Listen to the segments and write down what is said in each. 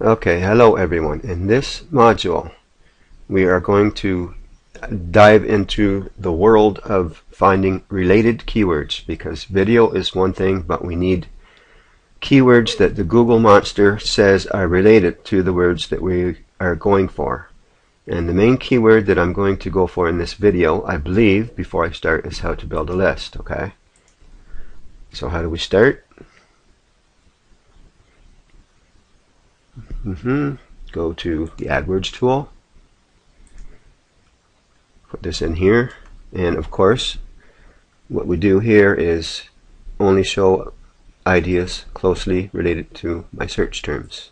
Okay, hello everyone. In this module we are going to dive into the world of finding related keywords, because video is one thing, but we need keywords that the Google monster says are related to the words that we are going for. And the main keyword that I'm going to go for in this video, I believe, before I start, is how to build a list. Okay, so how do we start? Go to the AdWords tool, put this in here, and of course what we do here is only show ideas closely related to my search terms.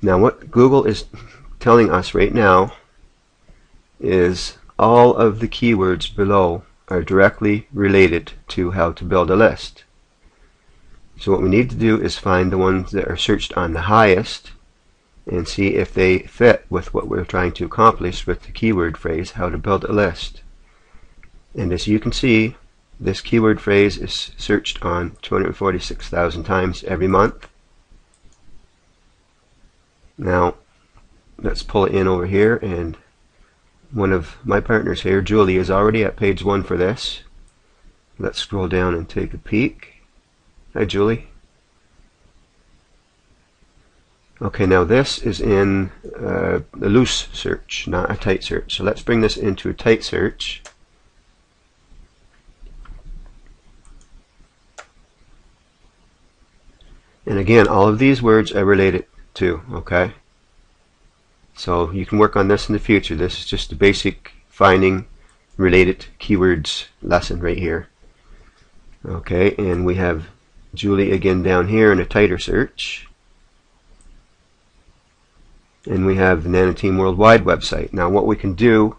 Now what Google is telling us right now is all of the keywords below are directly related to how to build a list. So what we need to do is find the ones that are searched on the highest and see if they fit with what we're trying to accomplish with the keyword phrase, how to build a list. And as you can see, this keyword phrase is searched on 246,000 times every month. Now let's pull it in over here, and one of my partners here, Julie, is already at page 1 for this. Let's scroll down and take a peek. Hi Julie. Okay, now this is in a loose search, not a tight search. So let's bring this into a tight search. And again, all of these words are related to, okay? So you can work on this in the future. This is just the basic finding related keywords lesson right here. Okay, and we have Julie again down here in a tighter search, and we have the Nanoteam Worldwide website. Now what we can do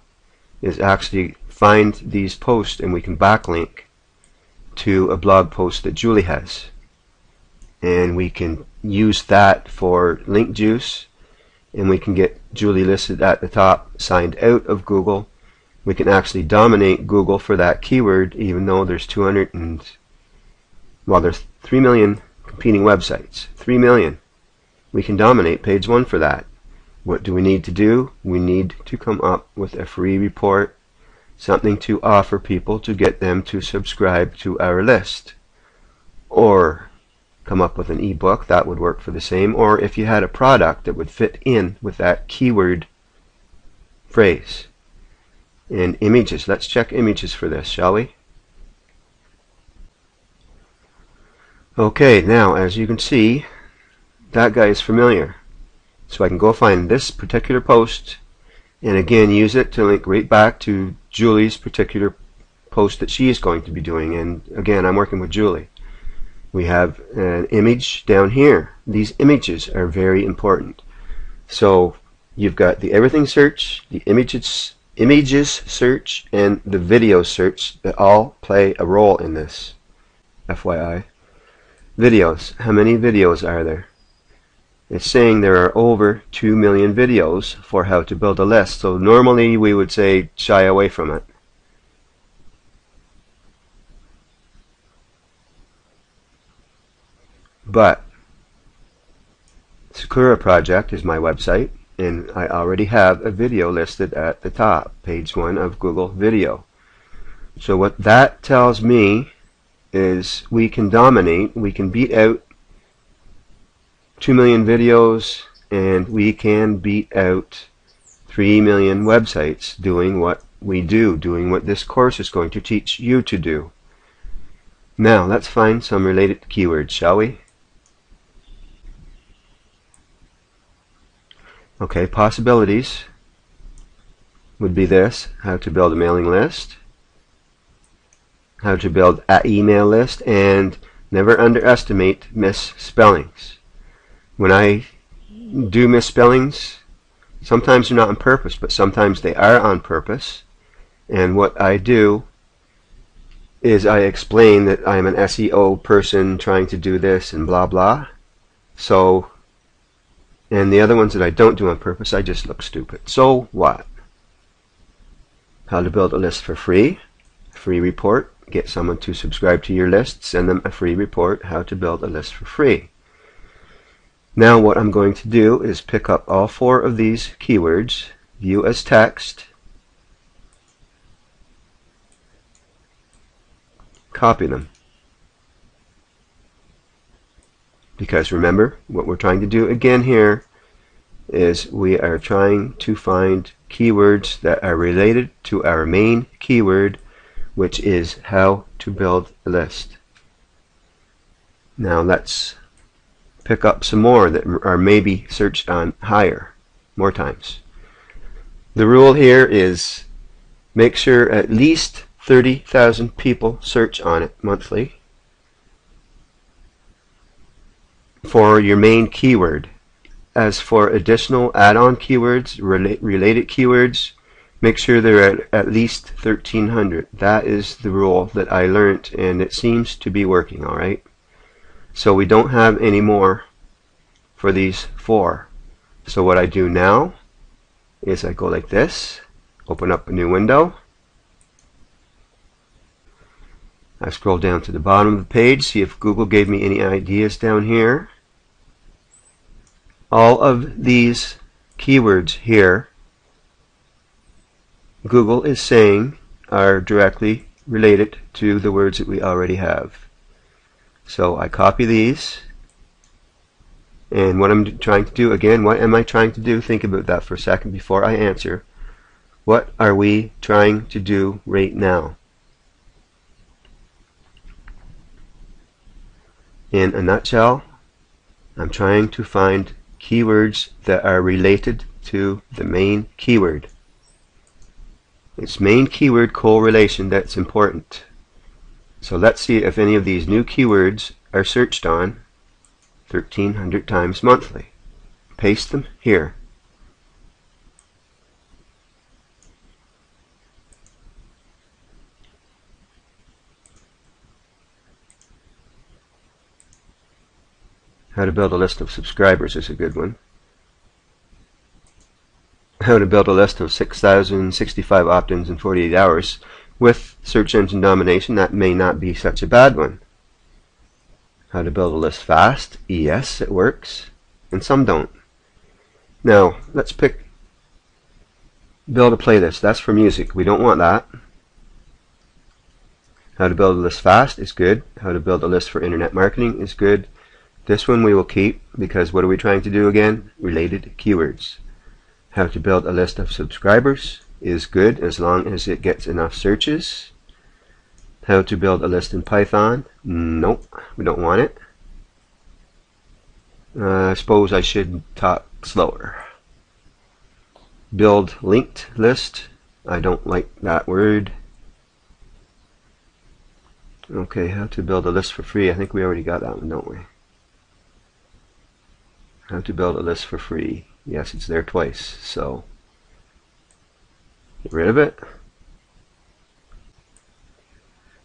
is actually find these posts, and we can backlink to a blog post that Julie has, and we can use that for link juice, and we can get Julie listed at the top, signed out of Google. We can actually dominate Google for that keyword, even though there's there's 3 million competing websites. 3 million. We can dominate page 1 for that. What do we need to do? We need to come up with a free report, something to offer people to get them to subscribe to our list. Or come up with an ebook, that would work for the same. Or if you had a product that would fit in with that keyword phrase. And images. Let's check images for this, shall we? Okay, now as you can see, that guy is familiar. So I can go find this particular post and again use it to link right back to Julie's particular post that she is going to be doing. And again, I'm working with Julie. We have an image down here. These images are very important. So you've got the everything search, the images search, and the video search that all play a role in this. FYI. Videos. How many videos are there? It's saying there are over 2 million videos for how to build a list. So normally we would say shy away from it. But Sakura Project is my website, and I already have a video listed at the top, page 1 of Google Video. So what that tells me is we can dominate, we can beat out 2 million videos, and we can beat out 3 million websites doing what we do, doing what this course is going to teach you to do. Now let's find some related keywords, shall we? Okay, possibilities would be this: how to build a mailing list, how to build an email list, and never underestimate misspellings. When I do misspellings, sometimes they're not on purpose, but sometimes they are on purpose. And what I do is I explain that I'm an SEO person trying to do this and blah blah. So, and the other ones that I don't do on purpose, I just look stupid. So what? How to build a list for free. Free report. Get someone to subscribe to your list. Send them a free report, how to build a list for free. Now what I'm going to do is pick up all 4 of these keywords, view as text, copy them. Because remember, what we're trying to do again here is we are trying to find keywords that are related to our main keyword, which is how to build a list. Now let's pick up some more that are maybe searched on higher, more times. The rule here is make sure at least 30,000 people search on it monthly for your main keyword. As for additional add-on keywords, related keywords, make sure they're at least 1,300. That is the rule that I learned, and it seems to be working all right. So we don't have any more for these 4. So what I do now is I go like this, open up a new window. I scroll down to the bottom of the page, see if Google gave me any ideas down here. All of these keywords here, Google is saying are directly related to the words that we already have. So I copy these, and what I'm trying to do, again, what am I trying to do? Think about that for a second before I answer. What are we trying to do right now? In a nutshell, I'm trying to find keywords that are related to the main keyword. It's main keyword correlation that's important. So let's see if any of these new keywords are searched on 1,300 times monthly. Paste them here. How to build a list of subscribers is a good one. How to build a list of 6,065 opt-ins in 48 hours with search engine domination. That may not be such a bad one. How to build a list fast. Yes, it works. And some don't. Now, let's pick build a playlist. That's for music. We don't want that. How to build a list fast is good. How to build a list for internet marketing is good. This one we will keep because what are we trying to do again? Related keywords. How to build a list of subscribers is good as long as it gets enough searches. How to build a list in Python? Nope, we don't want it. I suppose I should talk slower. Build linked list. I don't like that word. Okay, how to build a list for free. I think we already got that one, don't we? How to build a list for free. Yes, it's there twice, so get rid of it.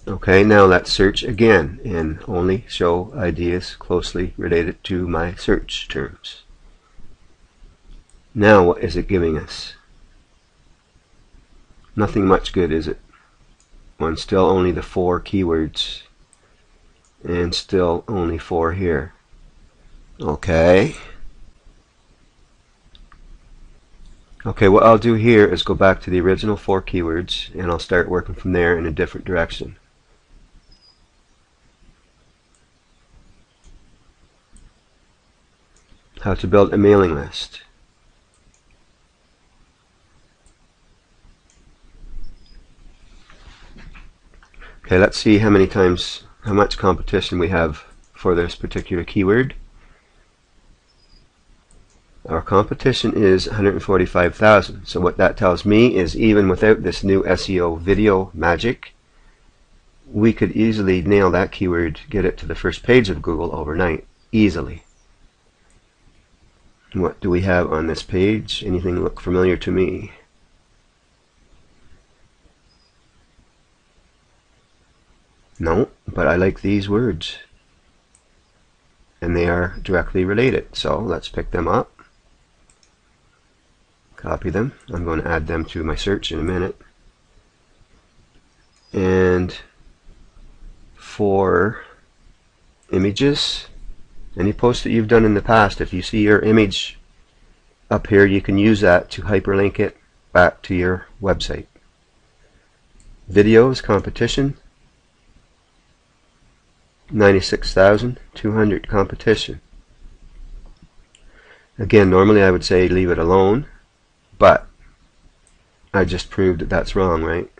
Okay, now let's search again and only show ideas closely related to my search terms. Now what is it giving us? Nothing much good, is it? One, still only the 4 keywords and still only 4 here. Okay. Okay, what I'll do here is go back to the original 4 keywords and I'll start working from there in a different direction. How to build a mailing list. Okay, let's see how much competition we have for this particular keyword. Our competition is 145,000. So what that tells me is even without this new SEO video magic, we could easily nail that keyword, get it to the first page of Google overnight, easily. What do we have on this page? Anything look familiar to me? No, but I like these words. And they are directly related. So let's pick them up. Copy them. I'm going to add them to my search in a minute. And for images, Any post that you've done in the past, if you see your image up here, you can use that to hyperlink it back to your website. Videos competition, 96,200 competition. Again, normally I would say leave it alone, but I just proved that that's wrong, right?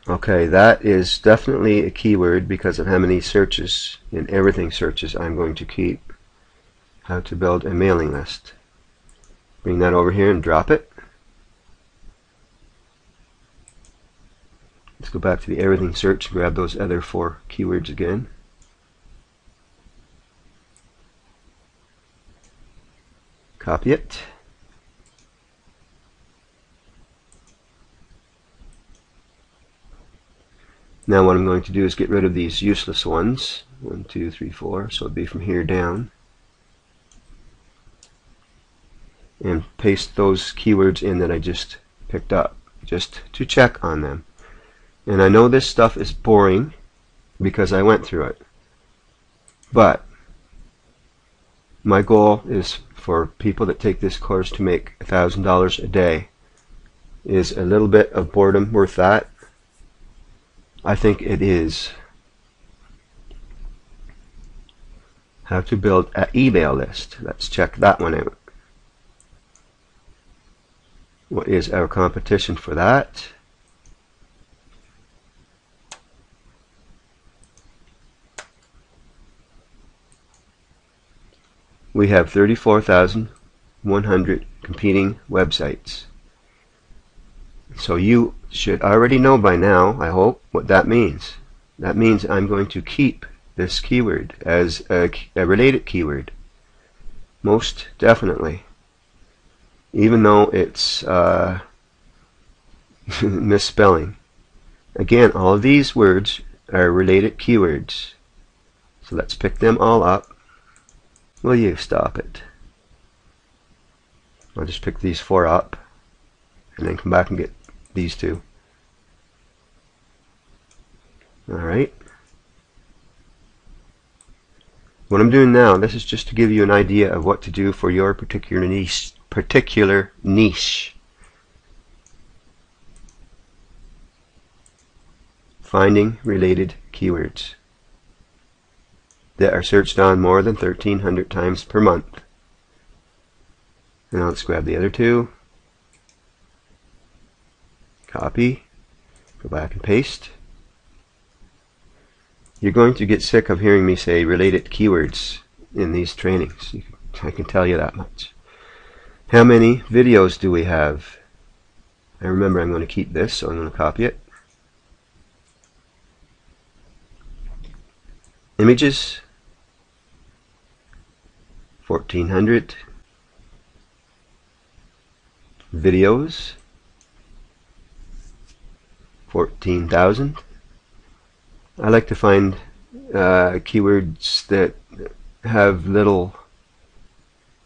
Okay, that is definitely a keyword because of how many searches in everything searches I'm going to keep. How to build a mailing list. Bring that over here and drop it. Let's go back to the everything search and grab those other 4 keywords again. Copy it. Now what I'm going to do is get rid of these useless ones. 1, 2, 3, 4. So it'd be from here down. And paste those keywords in that I just picked up, just to check on them. And I know this stuff is boring because I went through it. But my goal is for people that take this course to make $1,000 a day. Is a little bit of boredom worth that? I think it is. How to build an email list. Let's check that one out. What is our competition for that? We have 34,100 competing websites. So you should already know by now, I hope, what that means. That means I'm going to keep this keyword as a related keyword. Most definitely. Even though it's misspelling. Again, all of these words are related keywords. So let's pick them all up. Will you stop it? I'll just pick these 4 up and then come back and get these 2. Alright. What I'm doing now, this is just to give you an idea of what to do for your particular niche. Finding related keywords that are searched on more than 1,300 times per month. Now let's grab the other 2. Copy. Go back and paste. You're going to get sick of hearing me say related keywords in these trainings. I can tell you that much. How many videos do we have? I remember I'm going to keep this, so I'm going to copy it. Images, 1,400. Videos, 14,000. I like to find keywords that have little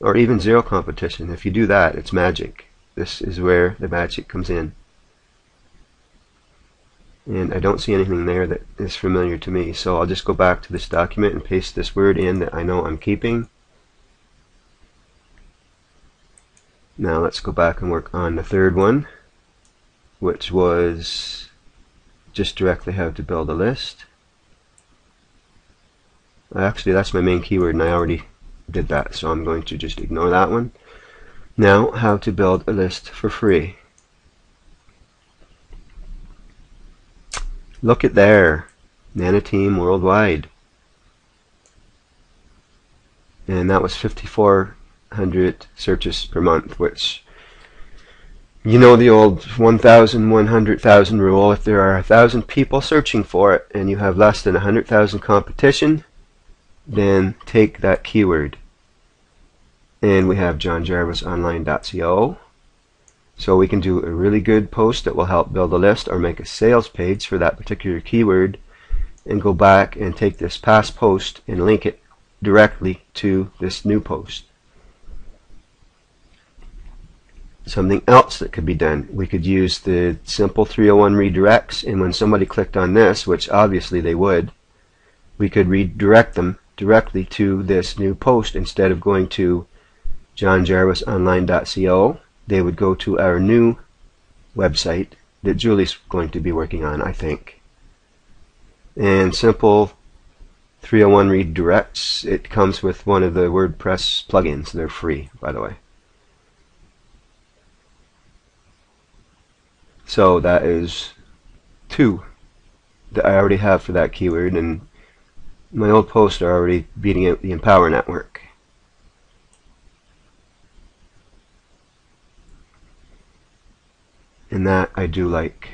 or even 0 competition. If you do that, it's magic. This is where the magic comes in. And I don't see anything there that is familiar to me, so I'll just go back to this document and paste this word in that I know I'm keeping. Now let's go back and work on the 3rd one, which was just directly how to build a list. Actually, that's my main keyword and I already did that, so I'm going to just ignore that one. Now, how to build a list for free. Look at there, Nanateam Worldwide. And that was 5,400 searches per month, which, you know the old 1,000, 100,000 rule. If there are 1,000 people searching for it and you have less than 100,000 competition, then take that keyword. And we have johnjarvisonline.co. So we can do a really good post that will help build a list or make a sales page for that particular keyword, and go back and take this past post and link it directly to this new post. something else that could be done. We could use the simple 301 redirects, and when somebody clicked on this, which obviously they would, we could redirect them directly to this new post. Instead of going to johnjarvisonline.co, they would go to our new website that Julie's going to be working on, I think. And simple 301 redirects, it comes with one of the WordPress plugins. They're free, by the way. So that is 2 that I already have for that keyword, and my old posts are already beating out the Empower Network. And that I do like.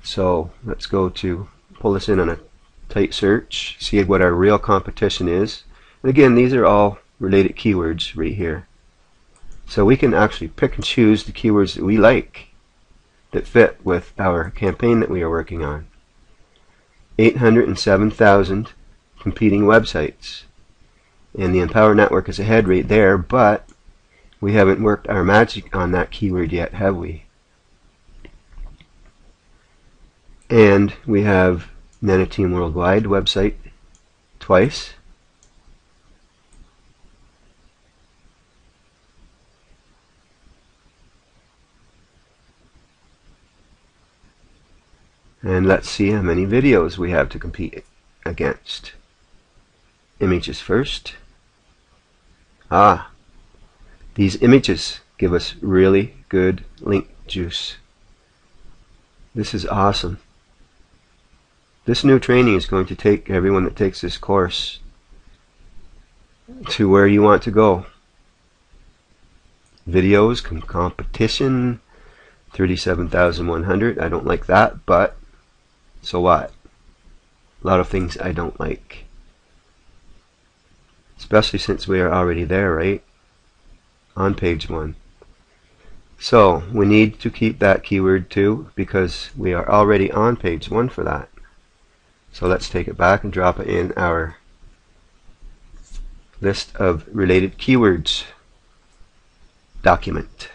So let's go to pull this in on a tight search, see what our real competition is. And again, these are all related keywords right here. So we can actually pick and choose the keywords that we like, that fit with our campaign that we are working on. 807,000 competing websites. And the Empower Network is ahead right there, but we haven't worked our magic on that keyword yet, have we? And we have Nanateam Worldwide website twice. And let's see how many videos we have to compete against. Images first. These images give us really good link juice. This is awesome. This new training is going to take everyone that takes this course to where you want to go. Videos, competition, 37,100. I don't like that, but so what? A lot of things I don't like. Especially since we are already there, right? On page 1. So we need to keep that keyword too, because we are already on page 1 for that. So let's take it back and drop it in our list of related keywords document.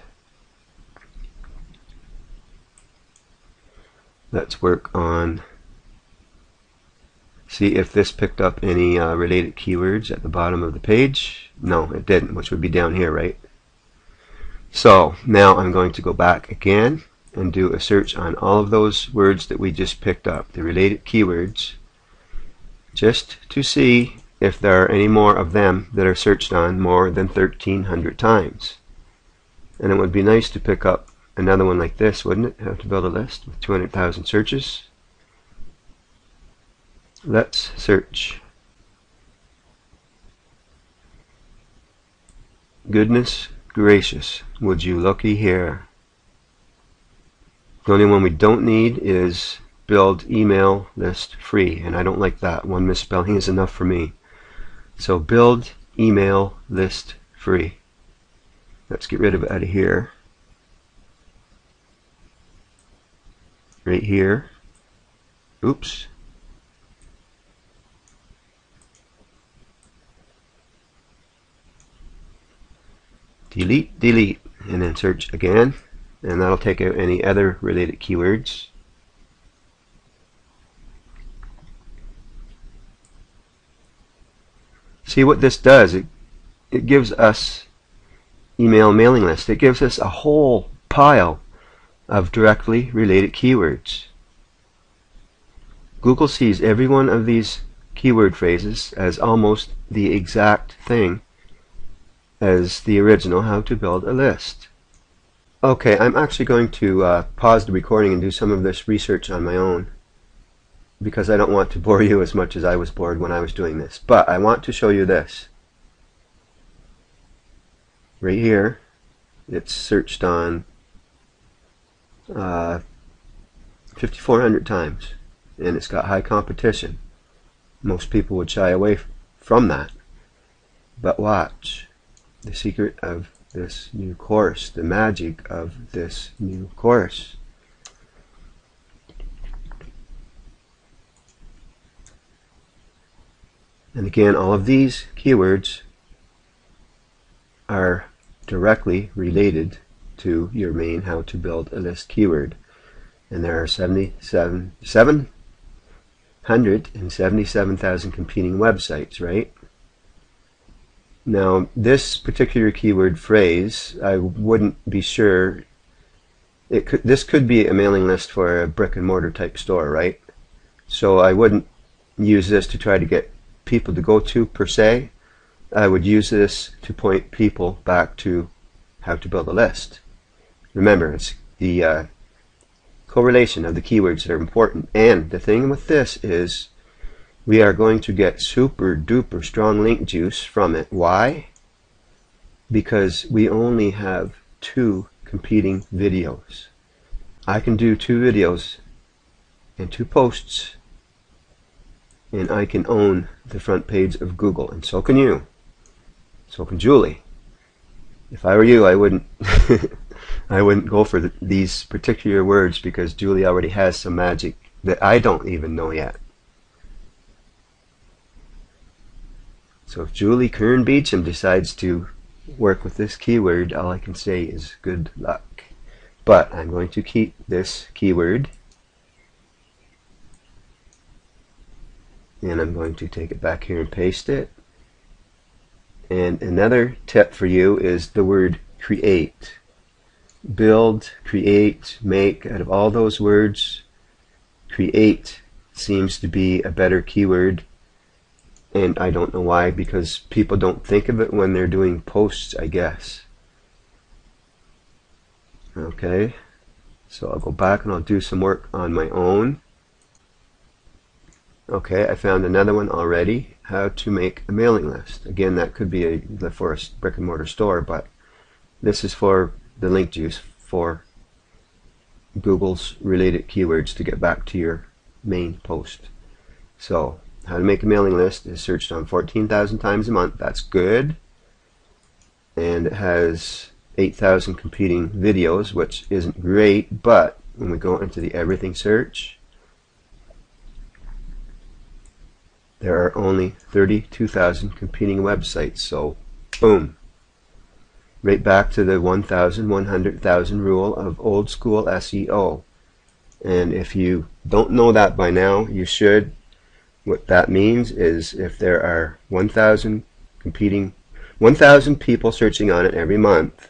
Let's work on, see if this picked up any related keywords at the bottom of the page. No, it didn't, which would be down here, right? So now I'm going to go back again and do a search on all of those words that we just picked up, the related keywords, just to see if there are any more of them that are searched on more than 1,300 times. And it would be nice to pick up another one like this, wouldn't it? Have to build a list with 200,000 searches. Let's search. Goodness gracious, would you looky here. The only one we don't need is build email list free, and I don't like that. One misspelling is enough for me. So build email list free. Let's get rid of it out of here. Right here. Oops. Delete, delete, and then search again, and that'll take out any other related keywords. See what this does? It gives us email mailing list. It gives us a whole pile of directly related keywords. Google sees every one of these keyword phrases as almost the exact thing as the original How to Build a List. Okay, I'm actually going to pause the recording and do some of this research on my own, because I don't want to bore you as much as I was bored when I was doing this. But I want to show you this. Right here, it's searched on 5,400 times, and it's got high competition. Most people would shy away from that. But watch. The secret of this new course, the magic of this new course. And again, all of these keywords are directly related to your main how to build a list keyword. And there are 777,000 competing websites, right? Now, this particular keyword phrase, I wouldn't be sure. This could be a mailing list for a brick and mortar type store, right? So I wouldn't use this to try to get people to go to per se. I would use this to point people back to how to build a list. Remember, it's the correlation of the keywords that are important. And the thing with this is we are going to get super duper strong link juice from it. Why? Because we only have 2 competing videos. I can do 2 videos and 2 posts, and I can own the front page of Google, and so can you. So can Julie. If I were you, I wouldn't I wouldn't go for these particular words, because Julie already has some magic that I don't even know yet. So if Julie Kern Beecham decides to work with this keyword, all I can say is good luck. But I'm going to keep this keyword, and I'm going to take it back here and paste it. And another tip for you is the word create. Build, create, make. Out of all those words, create seems to be a better keyword. And I don't know why, because people don't think of it when they're doing posts, I guess. Okay, so I'll go back and I'll do some work on my own. Okay, I found another one already. How to make a mailing list. Again, that could be for a brick and mortar store, but this is for the link juice for Google's related keywords to get back to your main post. So, how to make a mailing list is searched on 14,000 times a month. That's good. And it has 8,000 competing videos, which isn't great, but when we go into the everything search, there are only 32,000 competing websites. So, boom. Right back to the 1,000, 100,000 rule of old school SEO. And if you don't know that by now, you should. What that means is if there are 1,000 people searching on it every month,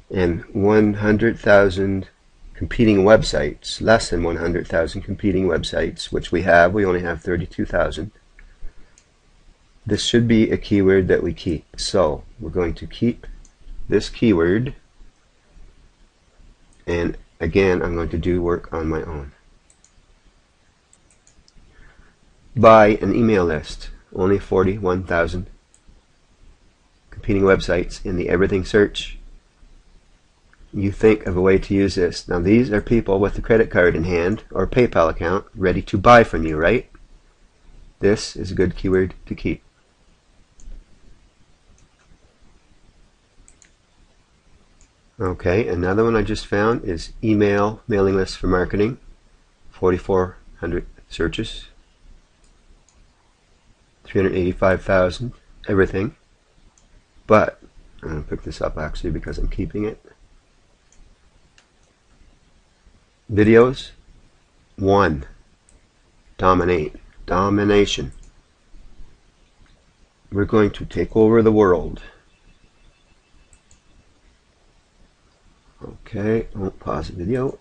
and 100,000 competing websites, less than 100,000 competing websites, which we only have 32,000. This should be a keyword that we keep. So we're going to keep this keyword, and again, I'm going to do work on my own. Buy an email list. Only 41,000 competing websites in the everything search. You think of a way to use this. Now these are people with a credit card in hand or PayPal account ready to buy from you, right? This is a good keyword to keep. Okay, another one I just found is email mailing list for marketing. 4,400 searches. 385,000 everything. But I'm going to pick this up actually because I'm keeping it. Videos 1. Domination. We're going to take over the world. Okay, I won't pause the video.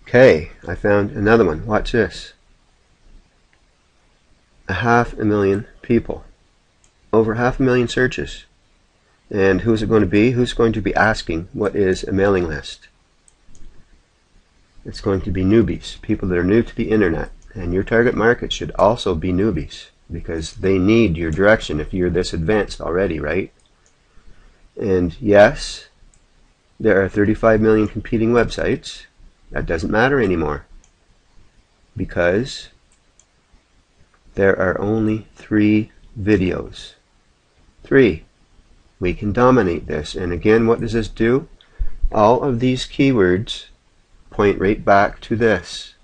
Okay, I found another one. Watch this. 500,000 people. Over 500,000 searches. And who's it going to be? Who's going to be asking what is a mailing list? It's going to be newbies, people that are new to the internet. And your target market should also be newbies, because they need your direction if you're this advanced already, right? And yes, there are 35 million competing websites. That doesn't matter anymore, because there are only 3 videos. 3. We can dominate this. And again, what does this do? All of these keywords point right back to this.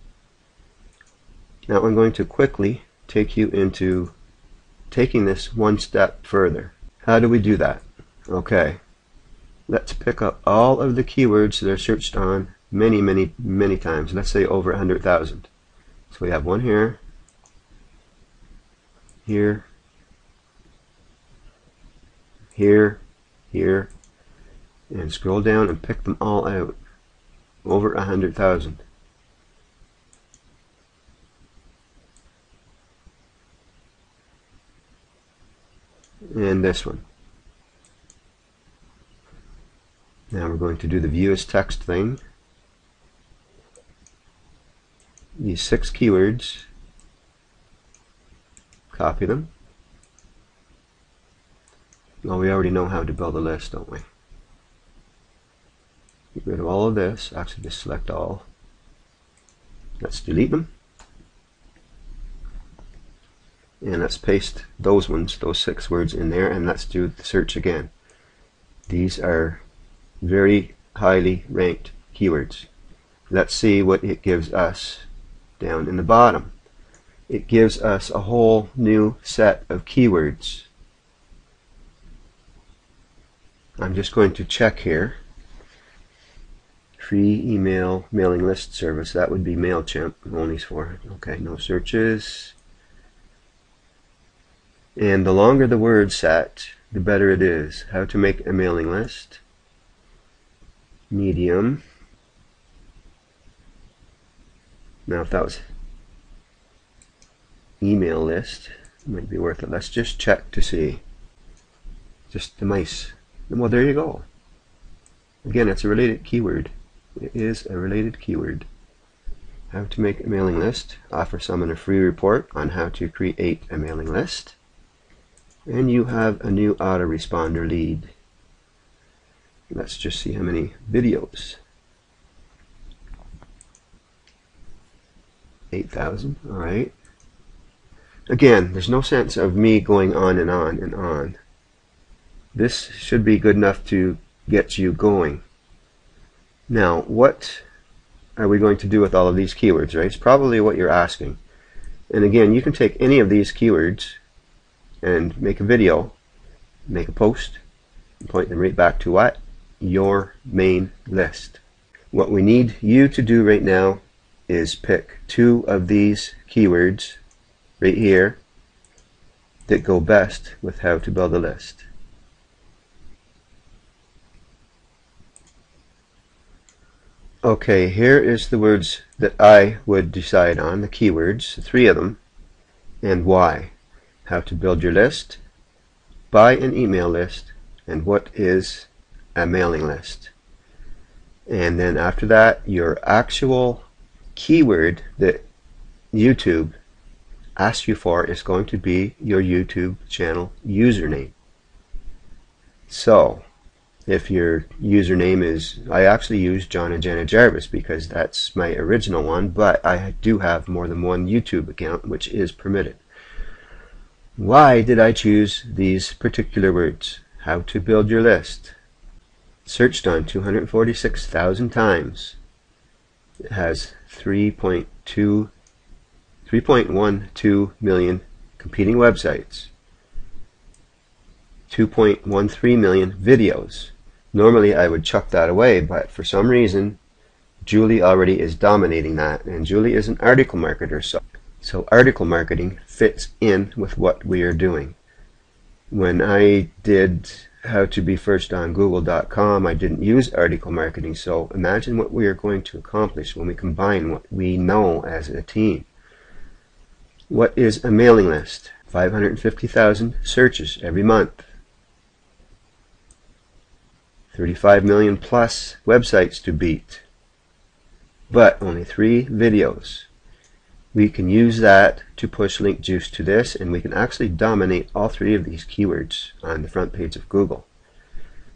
Now I'm going to quickly take you into taking this one step further. How do we do that? Okay. let's pick up all of the keywords that are searched on many times. Let's say over 100,000. So we have one here, here, here, here, and scroll down and pick them all out. Over 100,000. And this one. Now we're going to do the view as text thing. These 6 keywords, copy them. Well, we already know how to build a list, don't we? Get rid of all of this. Actually, just select all. Let's delete them. And let's paste those ones, those 6 words in there, and let's do the search again. These are very highly ranked keywords. Let's see what it gives us down in the bottom. It gives us a whole new set of keywords. I'm just going to check here. Free email mailing list service. That would be MailChimp. Only for. Okay, no searches. And the longer the word set, the better it is. How to make a mailing list. Medium. Now if that was email list, it might be worth it. Let's just check to see. Just the mice. Well, there you go. Again, it's a related keyword. It is a related keyword. How to make a mailing list. Offer someone a free report on how to create a mailing list. And you have a new autoresponder lead. Let's just see how many videos. 8,000. Alright. Again, there's no sense of me going on and on and on. This should be good enough to get you going. Now, what are we going to do with all of these keywords, right? It's probably what you're asking. And again, you can take any of these keywords and make a video, make a post, and point them right back to what? Your main list. What we need you to do right now is pick 2 of these keywords right here that go best with how to build a list. Okay, here is the words that I would decide on, the keywords, 3 of them, and why. How to build your list, buy an email list, and what is a mailing list. And then after that, your actual keyword that YouTube asks you for is going to be your YouTube channel username. So if your username is, I actually use John and Janet Jarvis because that's my original one, but I do have more than one YouTube account, which is permitted. Why did I choose these particular words? How to build your list. Searched on 246,000 times. It has 3.12 million competing websites. 2.13 million videos. Normally I would chuck that away, but for some reason Julie already is dominating that, and Julie is an article marketer, so article marketing fits in with what we are doing. When I did how to be first on google.com, I didn't use article marketing, so imagine what we are going to accomplish when we combine what we know as a team. What is a mailing list? 550,000 searches every month. 35 million plus websites to beat, but only 3 videos. We can use that to push link juice to this, and we can actually dominate all 3 of these keywords on the front page of Google.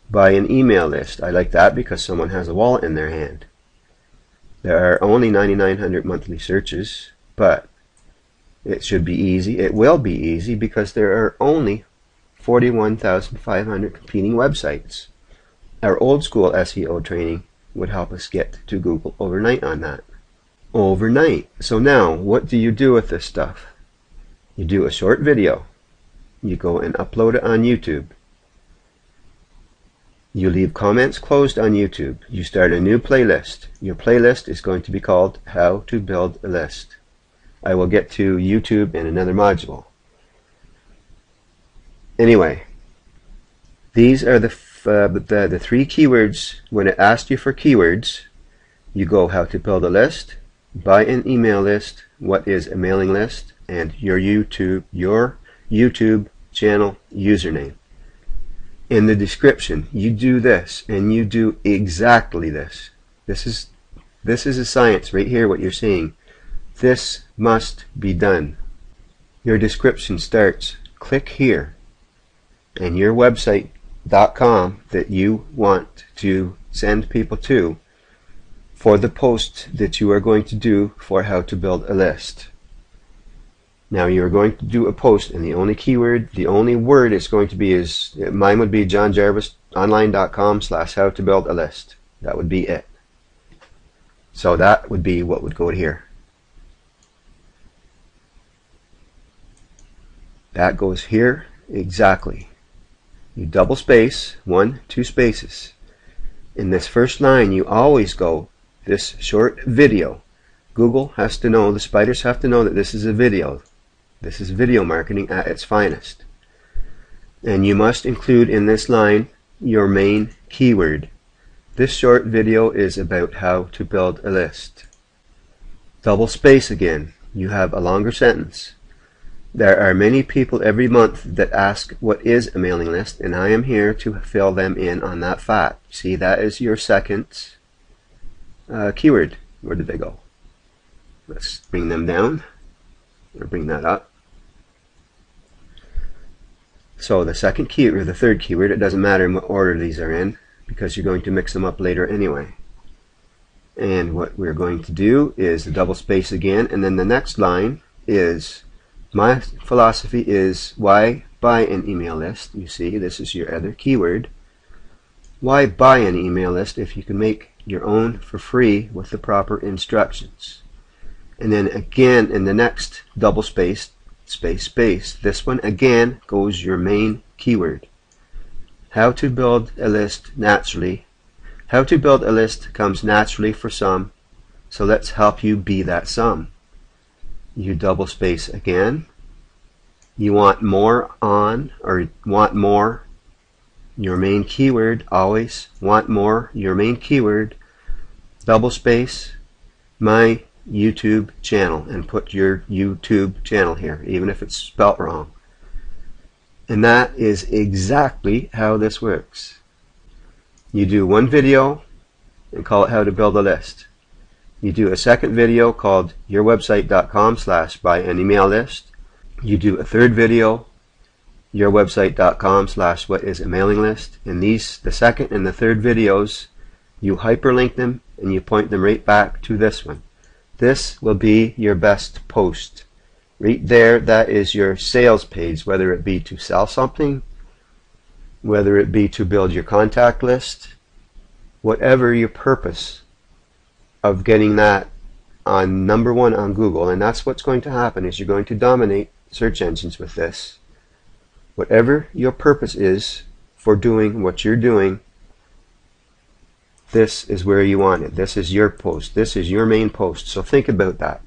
Buy an email list. I like that because someone has a wallet in their hand. There are only 9,900 monthly searches, but it should be easy. It will be easy because there are only 41,500 competing websites. Our old school SEO training would help us get to Google overnight on that. Overnight. So now, what do you do with this stuff? You do a short video. You go and upload it on YouTube. You leave comments closed on YouTube. You start a new playlist. Your playlist is going to be called How to Build a List. I will get to YouTube in another module. Anyway, these are the three keywords. When it asked you for keywords, you go how to build a list, buy an email list, what is a mailing list, and your YouTube channel username. In the description, you do this, and you do exactly this. This is a science right here, what you're seeing. This must be done. Your description starts, click here, and your website.com that you want to send people to for the post that you are going to do for how to build a list. Now you are going to do a post, and the only keyword, the only word it's going to be is, mine would be johnjarvisonline.com/how-to-build-a-list. That would be it. So that would be what would go here. That goes here exactly. You double space, 2 spaces. In this first line, you always go this short video. Google has to know, the spiders have to know that this is a video. This is video marketing at its finest. And you must include in this line your main keyword. This short video is about how to build a list. Double space again. You have a longer sentence. There are many people every month that ask what is a mailing list, and I am here to fill them in on that fact. See, that is your second keyword. Where did they go? Let's bring them down, or bring that up. So the second keyword, or the third keyword, it doesn't matter in what order these are in, because you're going to mix them up later anyway. And what we're going to do is a double space again, and then the next line is, my philosophy is, why buy an email list? You see, this is your other keyword. Why buy an email list if you can make your own for free with the proper instructions? And then again in the next double space, space, this one again goes your main keyword. How to build a list naturally. How to build a list comes naturally for some, so let's help you be that some. You double space again. You want more on, or want more, your main keyword, always want more, your main keyword, double space, my YouTube channel, and put your YouTube channel here, even if it's spelt wrong. And that is exactly how this works. You do one video and call it how to build a list. You do a second video called yourwebsite.com/buy an email list. You do a third video, yourwebsite.com/what is a mailing list. And these, the second and the third videos, you hyperlink them and you point them right back to this one. This will be your best post. Right there, that is your sales page, whether it be to sell something, whether it be to build your contact list, whatever your purpose of getting that on #1 on Google. And that's what's going to happen, is you're going to dominate search engines with this. Whatever your purpose is for doing what you're doing, this is where you want it. This is your post. This is your main post. So think about that.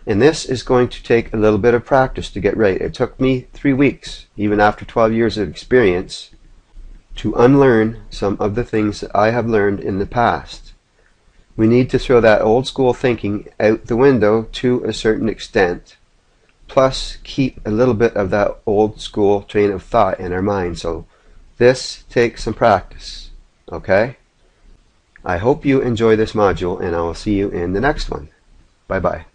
And this is going to take a little bit of practice to get right. It took me 3 weeks, even after 12 years of experience, to unlearn some of the things that I have learned in the past. We need to throw that old school thinking out the window to a certain extent, plus keep a little bit of that old school train of thought in our mind. So this takes some practice. Okay? I hope you enjoy this module, and I will see you in the next one. Bye-bye.